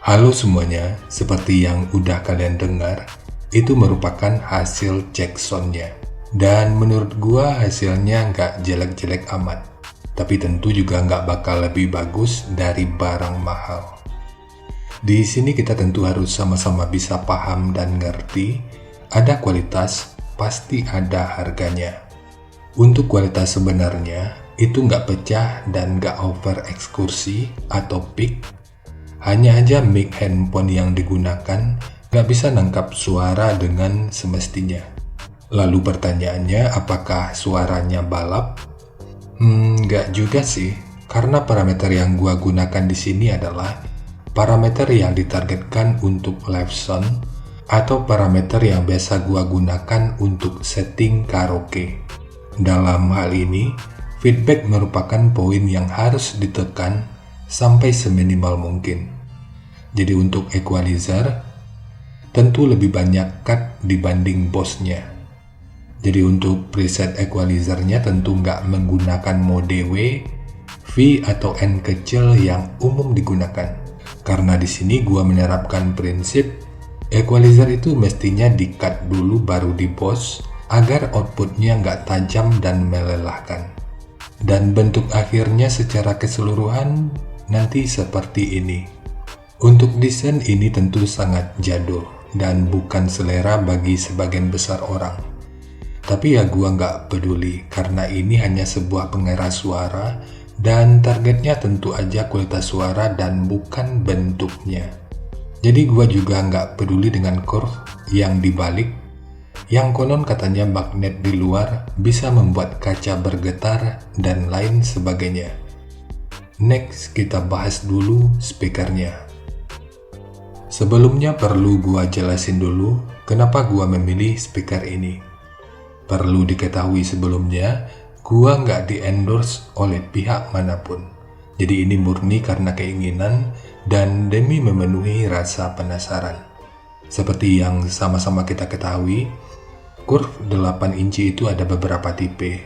Halo semuanya, seperti yang udah kalian dengar, itu merupakan hasil cek soundnya. Dan menurut gua hasilnya nggak jelek-jelek amat, tapi tentu juga nggak bakal lebih bagus dari barang mahal. Di sini kita tentu harus sama-sama bisa paham dan ngerti, ada kualitas, pasti ada harganya. Untuk kualitas sebenarnya, itu nggak pecah dan nggak over ekskursi atau peak. Hanya aja mic handphone yang digunakan nggak bisa nangkap suara dengan semestinya. Lalu pertanyaannya, apakah suaranya balap? Nggak juga sih, karena parameter yang gua gunakan di sini adalah parameter yang ditargetkan untuk live sound atau parameter yang biasa gua gunakan untuk setting karaoke. Dalam hal ini, feedback merupakan poin yang harus ditekan sampai seminimal mungkin. Jadi untuk equalizer, tentu lebih banyak cut dibanding bossnya. Jadi untuk preset equalizernya tentu nggak menggunakan mode W, V atau N kecil yang umum digunakan. Karena di sini gua menerapkan prinsip equalizer itu mestinya di-cut dulu baru di boss agar outputnya nggak tajam dan melelahkan. Dan bentuk akhirnya secara keseluruhan nanti seperti ini. Untuk desain ini tentu sangat jadul dan bukan selera bagi sebagian besar orang. Tapi ya gua nggak peduli karena ini hanya sebuah pengeras suara dan targetnya tentu aja kualitas suara dan bukan bentuknya. Jadi gua juga nggak peduli dengan curve yang dibalik, yang konon katanya magnet di luar bisa membuat kaca bergetar dan lain sebagainya. Next, kita bahas dulu speakernya. Sebelumnya perlu gua jelasin dulu kenapa gua memilih speaker ini. Perlu diketahui sebelumnya, gua nggak di-endorse oleh pihak manapun. Jadi ini murni karena keinginan dan demi memenuhi rasa penasaran. Seperti yang sama-sama kita ketahui, curve 8 inci itu ada beberapa tipe.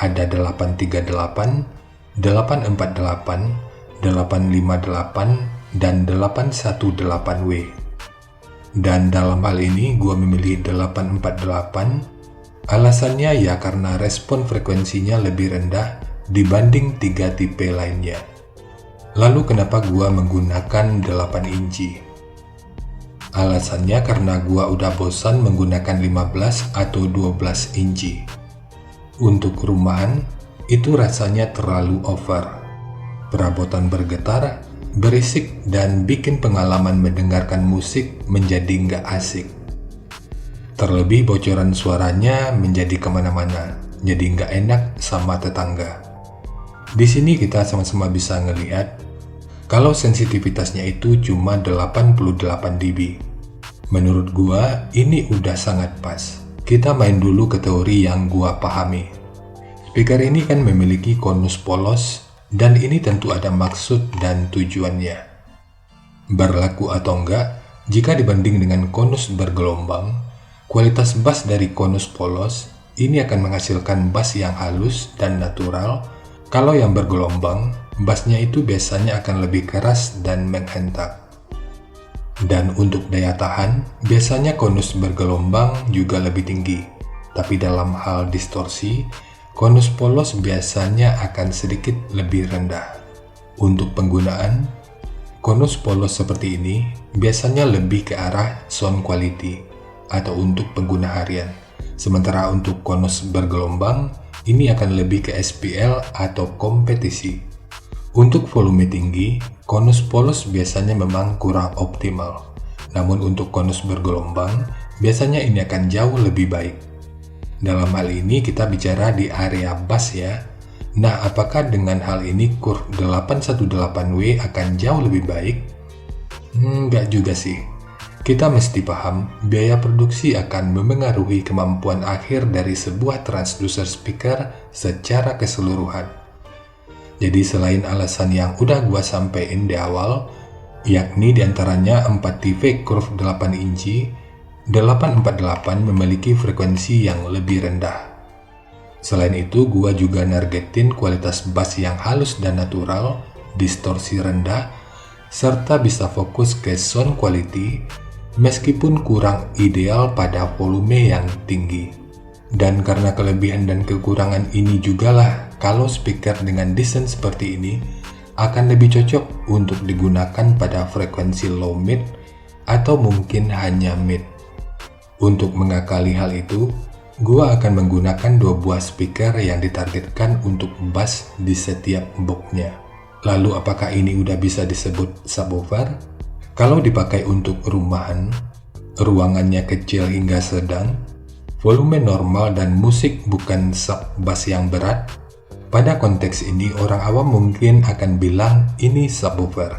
Ada 838, 848, 858, dan 818W. Dan dalam hal ini gua memilih 848. Alasannya ya karena respon frekuensinya lebih rendah dibanding 3 tipe lainnya. Lalu kenapa gua menggunakan 8 inci? Alasannya karena gua udah bosan menggunakan 15 atau 12 inci. Untuk rumahan, itu rasanya terlalu over. Perabotan bergetar, berisik, dan bikin pengalaman mendengarkan musik menjadi nggak asik. Terlebih bocoran suaranya menjadi kemana-mana, jadi nggak enak sama tetangga. Di sini kita sama-sama bisa ngelihat kalau sensitivitasnya itu cuma 88 dB. Menurut gua, ini udah sangat pas. Kita main dulu ke teori yang gua pahami. Speaker ini kan memiliki konus polos, dan ini tentu ada maksud dan tujuannya. Berlaku atau enggak, jika dibanding dengan konus bergelombang, kualitas bass dari konus polos ini akan menghasilkan bass yang halus dan natural. Kalau yang bergelombang, bassnya itu biasanya akan lebih keras dan menghentak. Dan untuk daya tahan, biasanya konus bergelombang juga lebih tinggi. Tapi dalam hal distorsi, konus polos biasanya akan sedikit lebih rendah. Untuk penggunaan, konus polos seperti ini biasanya lebih ke arah sound quality atau untuk pengguna harian. Sementara untuk konus bergelombang, ini akan lebih ke SPL atau kompetisi. Untuk volume tinggi, konus polos biasanya memang kurang optimal. Namun untuk konus bergelombang, biasanya ini akan jauh lebih baik. Dalam hal ini kita bicara di area bass ya. Nah, apakah dengan hal ini curve 818W akan jauh lebih baik? Enggak juga sih. Kita mesti paham, biaya produksi akan memengaruhi kemampuan akhir dari sebuah transducer speaker secara keseluruhan. Jadi selain alasan yang udah gua sampein di awal, yakni diantaranya 4 tipe curve 8 inci, 848 memiliki frekuensi yang lebih rendah. Selain itu, gua juga nargetin kualitas bass yang halus dan natural, distorsi rendah, serta bisa fokus ke sound quality meskipun kurang ideal pada volume yang tinggi. Dan karena kelebihan dan kekurangan ini jugalah kalau speaker dengan desain seperti ini akan lebih cocok untuk digunakan pada frekuensi low mid atau mungkin hanya mid. Untuk mengakali hal itu, gua akan menggunakan 2 buah speaker yang ditargetkan untuk bass di setiap boxnya. Lalu apakah ini udah bisa disebut subwoofer? Kalau dipakai untuk rumahan, ruangannya kecil hingga sedang, volume normal dan musik bukan sub bass yang berat, pada konteks ini orang awam mungkin akan bilang ini subwoofer.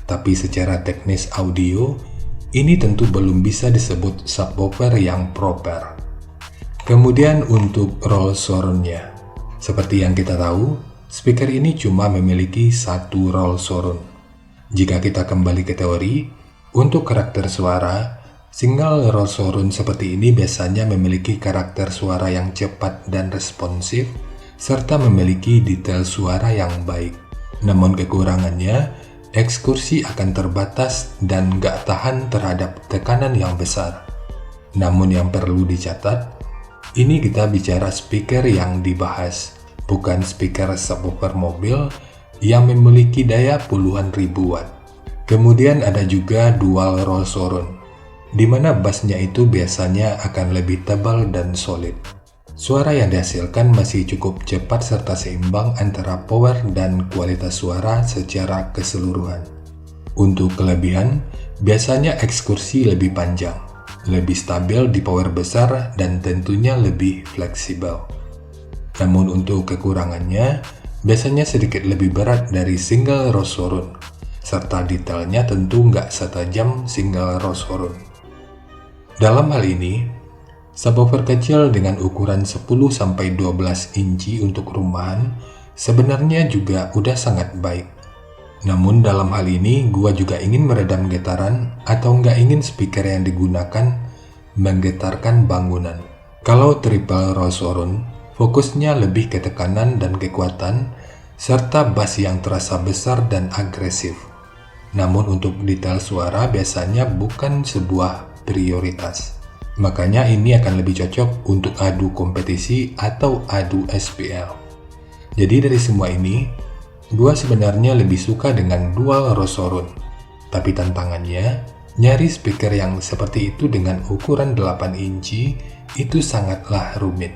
Tapi secara teknis audio, ini tentu belum bisa disebut subwoofer yang proper. Kemudian untuk roll surround-nya. Seperti yang kita tahu, speaker ini cuma memiliki 1 roll surround. Jika kita kembali ke teori, untuk karakter suara, single roll surround seperti ini biasanya memiliki karakter suara yang cepat dan responsif, serta memiliki detail suara yang baik. Namun kekurangannya, ekskursi akan terbatas dan gak tahan terhadap tekanan yang besar. Namun yang perlu dicatat, ini kita bicara speaker yang dibahas, bukan speaker subwoofer mobil yang memiliki daya puluhan ribu watt. Kemudian ada juga dual roll surround, di mana bassnya itu biasanya akan lebih tebal dan solid. Suara yang dihasilkan masih cukup cepat serta seimbang antara power dan kualitas suara secara keseluruhan. Untuk kelebihan, biasanya ekskursi lebih panjang, lebih stabil di power besar, dan tentunya lebih fleksibel. Namun untuk kekurangannya, biasanya sedikit lebih berat dari single roll surround, serta detailnya tentu nggak setajam single roll surround. Dalam hal ini, subwoofer kecil dengan ukuran 10-12 inci untuk rumahan sebenarnya juga udah sangat baik. Namun dalam hal ini gua juga ingin meredam getaran atau nggak ingin speaker yang digunakan menggetarkan bangunan. Kalau triple roll surround, fokusnya lebih ke tekanan dan kekuatan serta bass yang terasa besar dan agresif. Namun untuk detail suara biasanya bukan sebuah prioritas. Makanya ini akan lebih cocok untuk adu kompetisi atau adu SPL. Jadi dari semua ini, gua sebenarnya lebih suka dengan dual roll surround. Tapi tantangannya, nyari speaker yang seperti itu dengan ukuran 8 inci itu sangatlah rumit.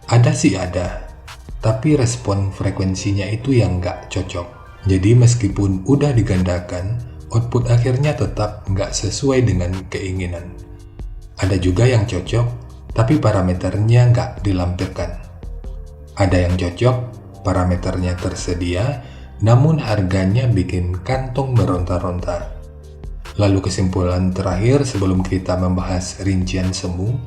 Ada sih ada, tapi respon frekuensinya itu yang nggak cocok. Jadi meskipun udah digandakan, output akhirnya tetap nggak sesuai dengan keinginan. Ada juga yang cocok, tapi parameternya nggak dilampirkan. Ada yang cocok, parameternya tersedia, namun harganya bikin kantong meronta-ronta. Lalu kesimpulan terakhir sebelum kita membahas rincian semu,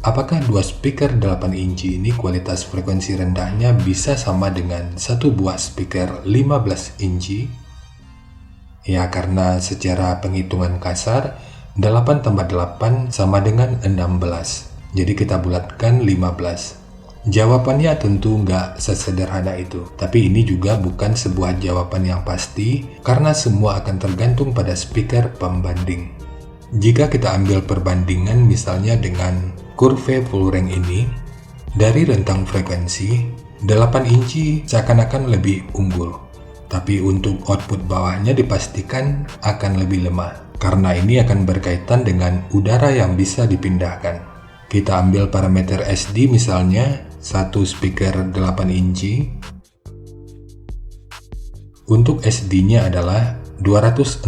apakah 2 speaker 8 inci ini kualitas frekuensi rendahnya bisa sama dengan 1 buah speaker 15 inci? Ya, karena secara penghitungan kasar, 8 tambah 8 sama dengan 16. Jadi kita bulatkan 15. Jawabannya tentu nggak sesederhana itu. Tapi ini juga bukan sebuah jawaban yang pasti karena semua akan tergantung pada speaker pembanding. Jika kita ambil perbandingan misalnya dengan Curve full range ini, dari rentang frekuensi, 8 inci seakan-akan lebih unggul. Tapi untuk output bawahnya dipastikan akan lebih lemah. Karena ini akan berkaitan dengan udara yang bisa dipindahkan. Kita ambil parameter SD misalnya, 1 speaker 8 inci. Untuk SD-nya adalah 216,4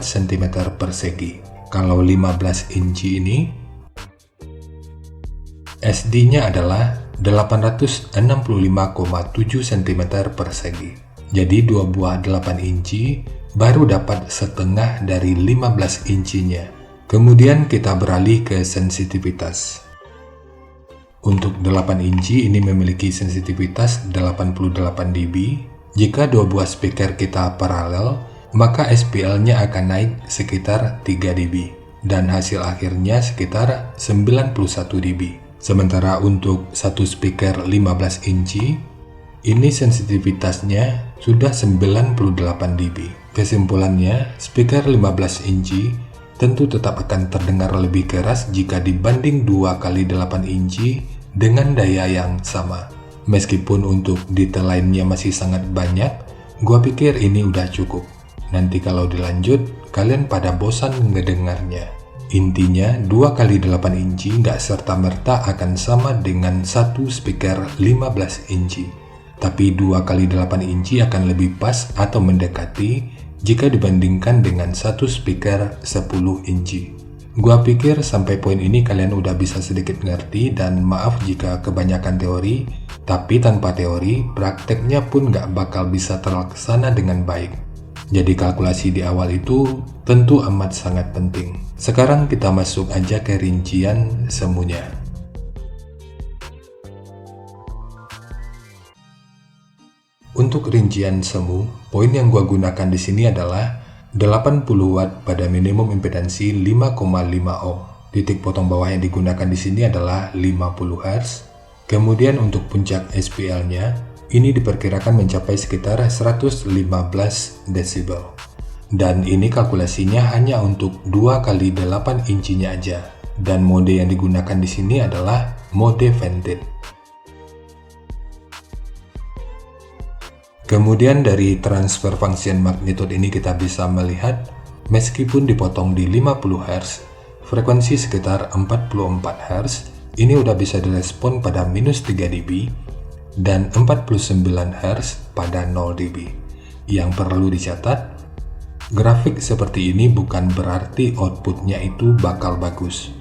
cm persegi. Kalau 15 inci ini, SD-nya adalah 865,7 cm persegi. Jadi 2 buah 8 inci baru dapat setengah dari 15 incinya. Kemudian kita beralih ke sensitivitas. Untuk 8 inci ini memiliki sensitivitas 88 dB. Jika 2 buah speaker kita paralel, maka SPL-nya akan naik sekitar 3 dB dan hasil akhirnya sekitar 91 dB. Sementara untuk 1 speaker 15 inci, ini sensitivitasnya sudah 98 dB. Kesimpulannya, speaker 15 inci tentu tetap akan terdengar lebih keras jika dibanding 2x8 inci dengan daya yang sama. Meskipun untuk detail lainnya masih sangat banyak, gua pikir ini udah cukup. Nanti kalau dilanjut, kalian pada bosan ngedengarnya. Intinya, 2x8 inci nggak serta-merta akan sama dengan satu speaker 15 inci. Tapi 2x8 inci akan lebih pas atau mendekati jika dibandingkan dengan satu speaker 10 inci. Gua pikir sampai poin ini kalian udah bisa sedikit ngerti, dan maaf jika kebanyakan teori, tapi tanpa teori, prakteknya pun nggak bakal bisa terlaksana dengan baik. Jadi kalkulasi di awal itu tentu amat sangat penting. Sekarang kita masuk aja ke rincian semuanya. Untuk rincian semu, poin yang gua gunakan di sini adalah 80 watt pada minimum impedansi 5,5 ohm. Titik potong bawah yang digunakan di sini adalah 50 Hz. Kemudian untuk puncak SPL-nya, ini diperkirakan mencapai sekitar 115 desibel. Dan ini kalkulasinya hanya untuk 2x8 incinya aja. Dan mode yang digunakan di sini adalah mode vented. Kemudian dari transfer function magnitude ini kita bisa melihat, meskipun dipotong di 50 Hz, frekuensi sekitar 44 Hz, ini udah bisa direspon pada minus 3 dB, dan 49 Hz pada 0 dB. Yang perlu dicatat, grafik seperti ini bukan berarti outputnya itu bakal bagus.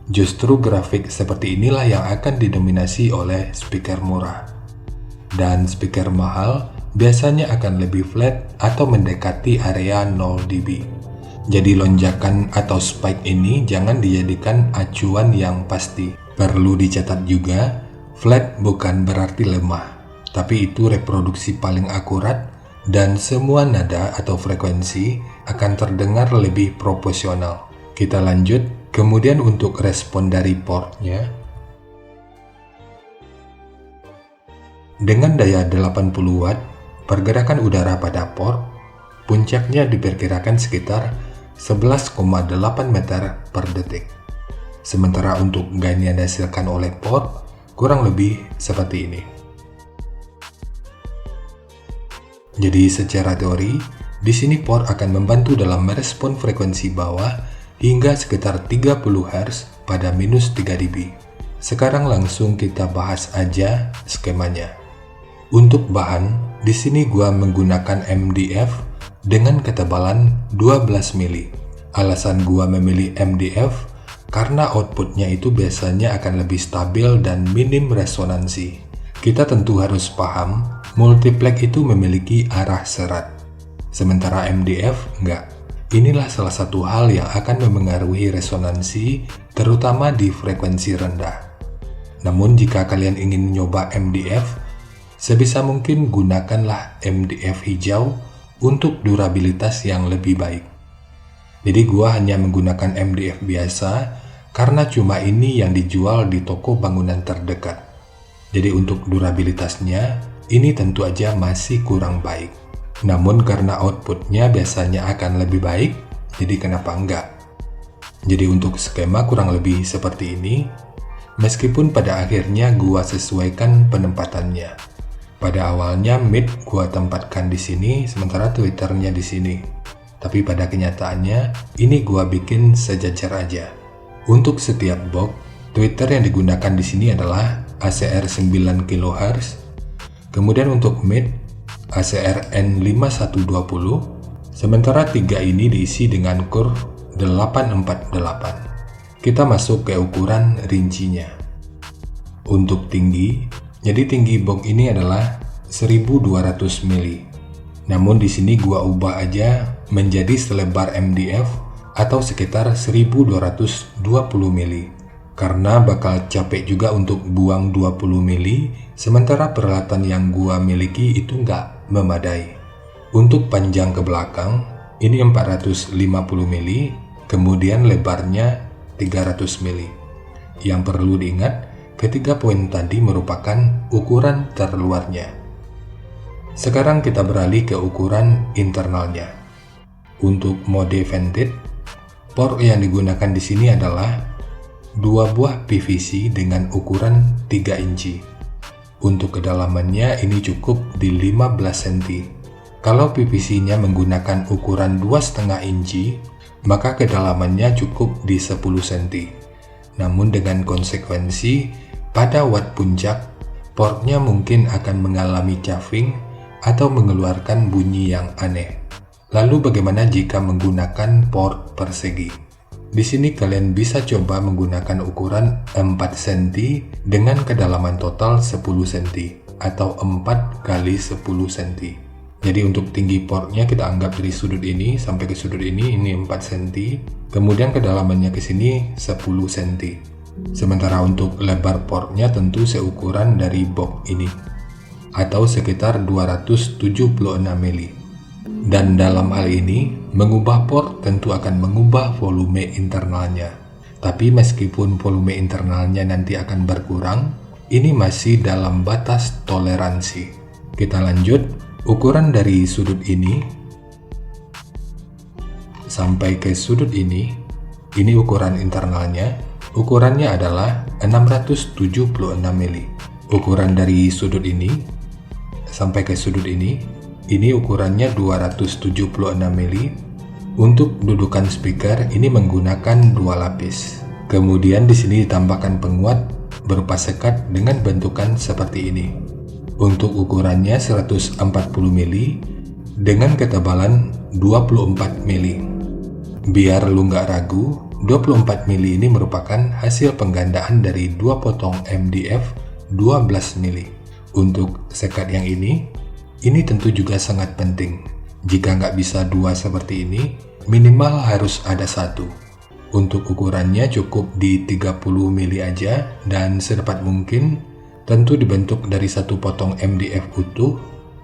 Justru grafik seperti inilah yang akan didominasi oleh speaker murah. Dan speaker mahal biasanya akan lebih flat atau mendekati area 0 dB. Jadi lonjakan atau spike ini jangan dijadikan acuan yang pasti. Perlu dicatat juga, flat bukan berarti lemah, tapi itu reproduksi paling akurat dan semua nada atau frekuensi akan terdengar lebih proporsional. Kita lanjut, kemudian untuk respon dari portnya. Dengan daya 80 watt, pergerakan udara pada port, puncaknya diperkirakan sekitar 11,8 meter per detik. Sementara untuk gain yang dihasilkan oleh port, kurang lebih seperti ini. Jadi secara teori, di sini port akan membantu dalam merespon frekuensi bawah hingga sekitar 30 Hz pada minus 3 dB. Sekarang langsung kita bahas aja skemanya. Untuk bahan, di sini gua menggunakan MDF dengan ketebalan 12 mili. Alasan gua memilih MDF karena outputnya itu biasanya akan lebih stabil dan minim resonansi. Kita tentu harus paham, multiplex itu memiliki arah serat, sementara MDF enggak. Inilah salah satu hal yang akan memengaruhi resonansi, terutama di frekuensi rendah. Namun jika kalian ingin nyoba MDF, sebisa mungkin gunakanlah MDF hijau untuk durabilitas yang lebih baik. Jadi gua hanya menggunakan MDF biasa karena cuma ini yang dijual di toko bangunan terdekat. Jadi untuk durabilitasnya, ini tentu aja masih kurang baik. Namun karena outputnya biasanya akan lebih baik, jadi kenapa enggak? Jadi untuk skema kurang lebih seperti ini, meskipun pada akhirnya gua sesuaikan penempatannya. Pada awalnya mid gua tempatkan di sini, sementara tweeternya di sini. Tapi pada kenyataannya, ini gua bikin sejajar aja. Untuk setiap box, tweeter yang digunakan di sini adalah ACR 9 kHz. Kemudian untuk mid, ACR N5120. Sementara tiga ini diisi dengan curve 848. Kita masuk ke ukuran rincinya. Untuk tinggi, jadi tinggi box ini adalah 1200 mili. Namun di sini gua ubah aja menjadi selebar MDF atau sekitar 1220 mili. Karena bakal capek juga untuk buang 20 mili, sementara peralatan yang gua miliki itu nggak memadai. Untuk panjang ke belakang, ini 450 mili, kemudian lebarnya 300 mili. Yang perlu diingat, ketiga poin tadi merupakan ukuran terluarnya. Sekarang kita beralih ke ukuran internalnya. Untuk mode vented, port yang digunakan di sini adalah dua buah PVC dengan ukuran 3 inci. Untuk kedalamannya ini cukup di 15 cm. Kalau PVC-nya menggunakan ukuran 2,5 inci, maka kedalamannya cukup di 10 cm. Namun dengan konsekuensi, pada watt puncak, portnya mungkin akan mengalami chuffing atau mengeluarkan bunyi yang aneh. Lalu bagaimana jika menggunakan port persegi? Di sini kalian bisa coba menggunakan ukuran 4 cm dengan kedalaman total 10 cm atau 4 kali 10 cm. Jadi untuk tinggi portnya kita anggap dari sudut ini sampai ke sudut ini 4 cm, kemudian kedalamannya ke sini 10 cm. Sementara untuk lebar portnya tentu seukuran dari box ini, atau sekitar 276 mili. Dan dalam hal ini, mengubah port tentu akan mengubah volume internalnya. Tapi meskipun volume internalnya nanti akan berkurang, ini masih dalam batas toleransi. Kita lanjut. Ukuran dari sudut ini sampai ke sudut ini ukuran internalnya. Ukurannya adalah 676 mili. Ukuran dari sudut ini sampai ke sudut ini ukurannya 276 mili. Untuk dudukan speaker ini menggunakan 2 lapis. Kemudian di sini ditambahkan penguat berupa sekat dengan bentukan seperti ini. Untuk ukurannya 140 mili dengan ketebalan 24 mili. Biar lu nggak ragu, 24 mili ini merupakan hasil penggandaan dari 2 potong MDF 12 mili. Untuk sekat yang ini tentu juga sangat penting. Jika nggak bisa 2 seperti ini, minimal harus ada 1. Untuk ukurannya cukup di 30 mili aja dan sedapat mungkin tentu dibentuk dari 1 potong MDF utuh,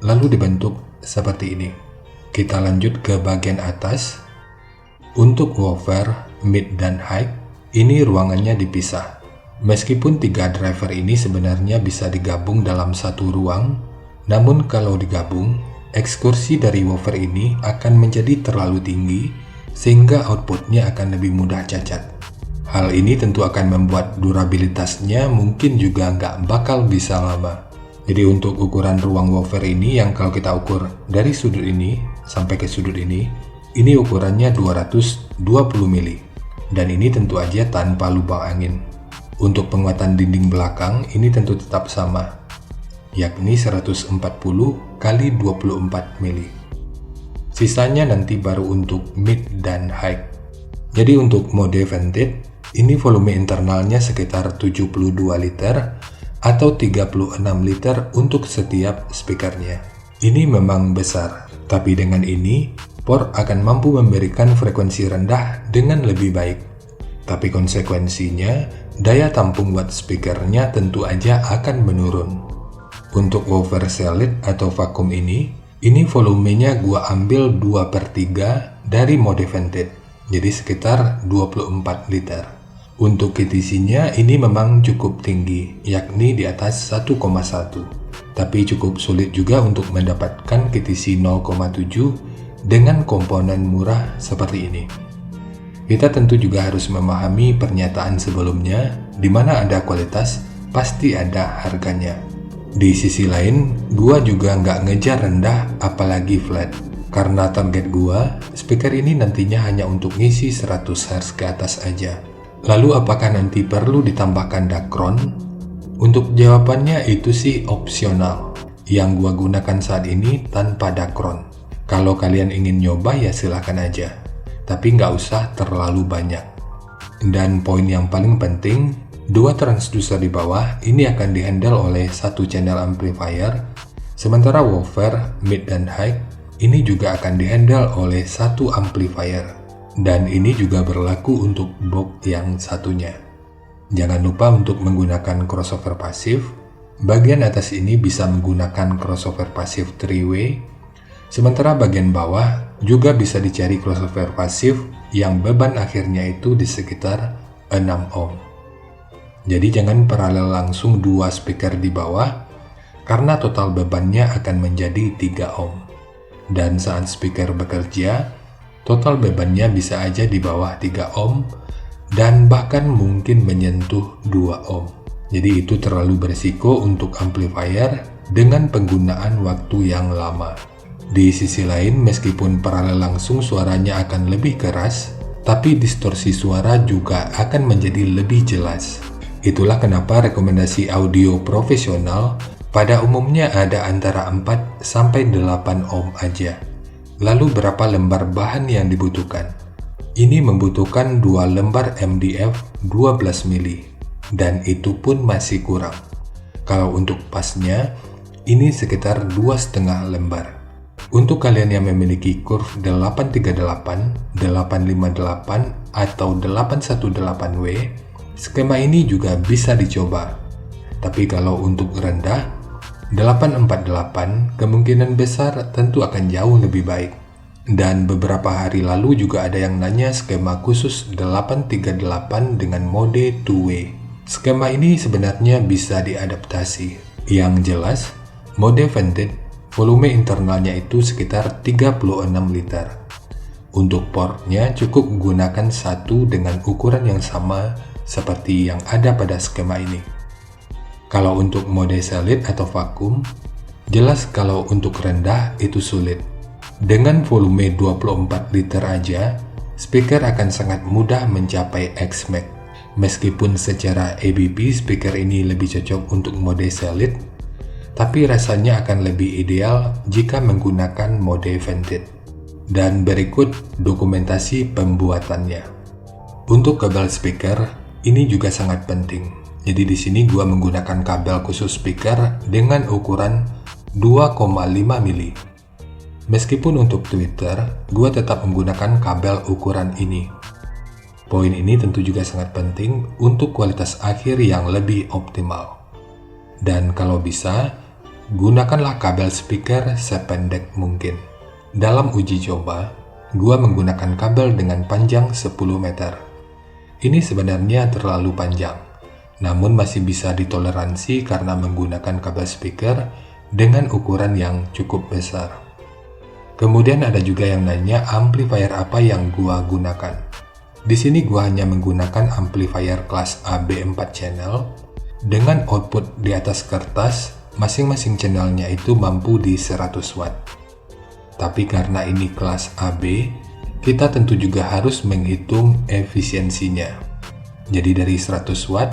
lalu dibentuk seperti ini. Kita lanjut ke bagian atas. Untuk woofer, mid, dan high, ini ruangannya dipisah. Meskipun 3 driver ini sebenarnya bisa digabung dalam satu ruang, namun kalau digabung, ekskursi dari woofer ini akan menjadi terlalu tinggi sehingga outputnya akan lebih mudah cacat. Hal ini tentu akan membuat durabilitasnya mungkin juga nggak bakal bisa lama. Jadi untuk ukuran ruang woofer ini yang kalau kita ukur dari sudut ini sampai ke sudut ini ukurannya 220 mili. Dan ini tentu aja tanpa lubang angin. Untuk penguatan dinding belakang ini tentu tetap sama, yakni 140 kali 24 mili. Sisanya nanti baru untuk mid dan high. Jadi untuk mode vented, ini volume internalnya sekitar 72 liter atau 36 liter untuk setiap speakernya. Ini memang besar, tapi dengan ini, port akan mampu memberikan frekuensi rendah dengan lebih baik. Tapi konsekuensinya, daya tampung watt speakernya tentu aja akan menurun. Untuk woofer solid atau vakum ini volumenya gua ambil 2/3 dari mode vented, jadi sekitar 24 liter. Untuk KTC-nya ini memang cukup tinggi, yakni di atas 1,1. Tapi cukup sulit juga untuk mendapatkan KTC 0,7 dengan komponen murah seperti ini. Kita tentu juga harus memahami pernyataan sebelumnya, di mana ada kualitas, pasti ada harganya. Di sisi lain, gua juga nggak ngejar rendah apalagi flat. Karena target gua, speaker ini nantinya hanya untuk ngisi 100 Hz ke atas aja. Lalu apakah nanti perlu ditambahkan Dacron? Untuk jawabannya itu sih opsional. Yang gua gunakan saat ini tanpa Dacron. Kalau kalian ingin nyoba ya silahkan aja. Tapi nggak usah terlalu banyak. Dan poin yang paling penting, 2 transducer di bawah ini akan dihandle oleh 1 channel amplifier. Sementara woofer, mid, dan high ini juga akan dihandle oleh 1 amplifier. Dan ini juga berlaku untuk box yang satunya. Jangan lupa untuk menggunakan crossover pasif. Bagian atas ini bisa menggunakan crossover pasif 3-way. Sementara bagian bawah juga bisa dicari crossover pasif yang beban akhirnya itu di sekitar 6 ohm. Jadi jangan paralel langsung 2 speaker di bawah, karena total bebannya akan menjadi 3 ohm. Dan saat speaker bekerja, Total bebannya bisa aja di bawah 3 ohm dan bahkan mungkin menyentuh 2 ohm. Jadi itu terlalu berisiko untuk amplifier dengan penggunaan waktu yang lama. Di sisi lain, meskipun paralel langsung suaranya akan lebih keras, tapi distorsi suara juga akan menjadi lebih jelas. Itulah kenapa rekomendasi audio profesional pada umumnya ada antara 4 sampai 8 ohm aja. Lalu berapa lembar bahan yang dibutuhkan? Ini membutuhkan 2 lembar MDF 12 mili dan itu pun masih kurang. Kalau untuk pasnya, ini sekitar 2,5 lembar. Untuk kalian yang memiliki curve 838, 858, atau 818W, skema ini juga bisa dicoba. Tapi kalau untuk rendah, 848 kemungkinan besar tentu akan jauh lebih baik. Dan beberapa hari lalu juga ada yang nanya skema khusus 838 dengan mode two-way. Skema ini sebenarnya bisa diadaptasi. Yang jelas, mode vented, volume internalnya itu sekitar 36 liter. Untuk portnya cukup gunakan satu dengan ukuran yang sama seperti yang ada pada skema ini. Kalau untuk mode solid atau vakum, jelas kalau untuk rendah itu sulit. Dengan volume 24 liter aja, speaker akan sangat mudah mencapai X-Max. Meskipun secara ABP speaker ini lebih cocok untuk mode solid, tapi rasanya akan lebih ideal jika menggunakan mode vented. Dan berikut dokumentasi pembuatannya. Untuk kabel speaker, ini juga sangat penting. Jadi di sini gua menggunakan kabel khusus speaker dengan ukuran 2,5 mili. Meskipun untuk Twitter, gua tetap menggunakan kabel ukuran ini. Poin ini tentu juga sangat penting untuk kualitas akhir yang lebih optimal. Dan kalau bisa, gunakanlah kabel speaker sependek mungkin. Dalam uji coba, gua menggunakan kabel dengan panjang 10 meter. Ini sebenarnya terlalu panjang, namun masih bisa ditoleransi karena menggunakan kabel speaker dengan ukuran yang cukup besar. Kemudian ada juga yang nanya amplifier apa yang gua gunakan. Di sini gua hanya menggunakan amplifier kelas AB 4 channel dengan output di atas kertas, masing-masing channelnya itu mampu di 100 watt. Tapi karena ini kelas AB, kita tentu juga harus menghitung efisiensinya. Jadi dari 100 watt,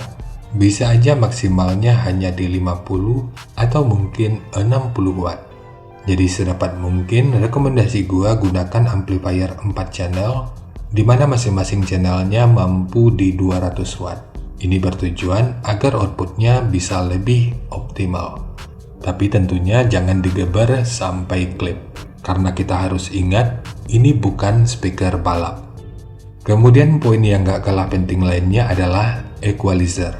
bisa aja maksimalnya hanya di 50 atau mungkin 60 watt. Jadi sedapat mungkin rekomendasi gua gunakan amplifier 4 channel di mana masing-masing channelnya mampu di 200 watt. Ini bertujuan agar outputnya bisa lebih optimal. Tapi tentunya jangan digeber sampai klip, karena kita harus ingat ini bukan speaker balap. Kemudian poin yang gak kalah penting lainnya adalah equalizer.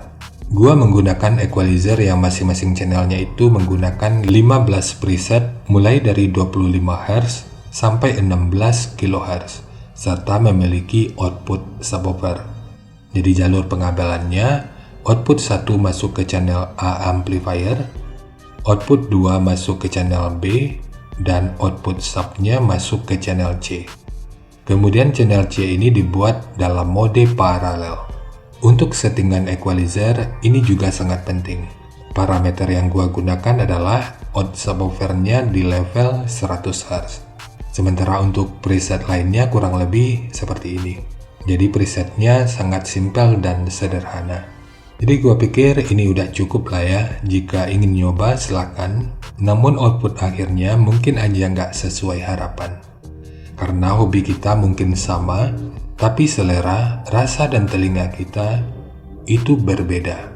Gua menggunakan equalizer yang masing-masing channelnya itu menggunakan 15 preset mulai dari 25 Hz sampai 16 kHz serta memiliki output subwoofer. Jadi jalur pengabelannya, output 1 masuk ke channel A amplifier, output 2 masuk ke channel B, dan output subnya masuk ke channel C. Kemudian channel C ini dibuat dalam mode paralel. Untuk settingan equalizer, ini juga sangat penting. Parameter yang gua gunakan adalah out subwoofernya di level 100 Hz. Sementara untuk preset lainnya kurang lebih seperti ini. Jadi presetnya sangat simpel dan sederhana. Jadi gua pikir ini udah cukup lah ya. Jika ingin nyoba silakan. Namun output akhirnya mungkin aja nggak sesuai harapan. Karena hobi kita mungkin sama, tapi selera, rasa, dan telinga kita itu berbeda.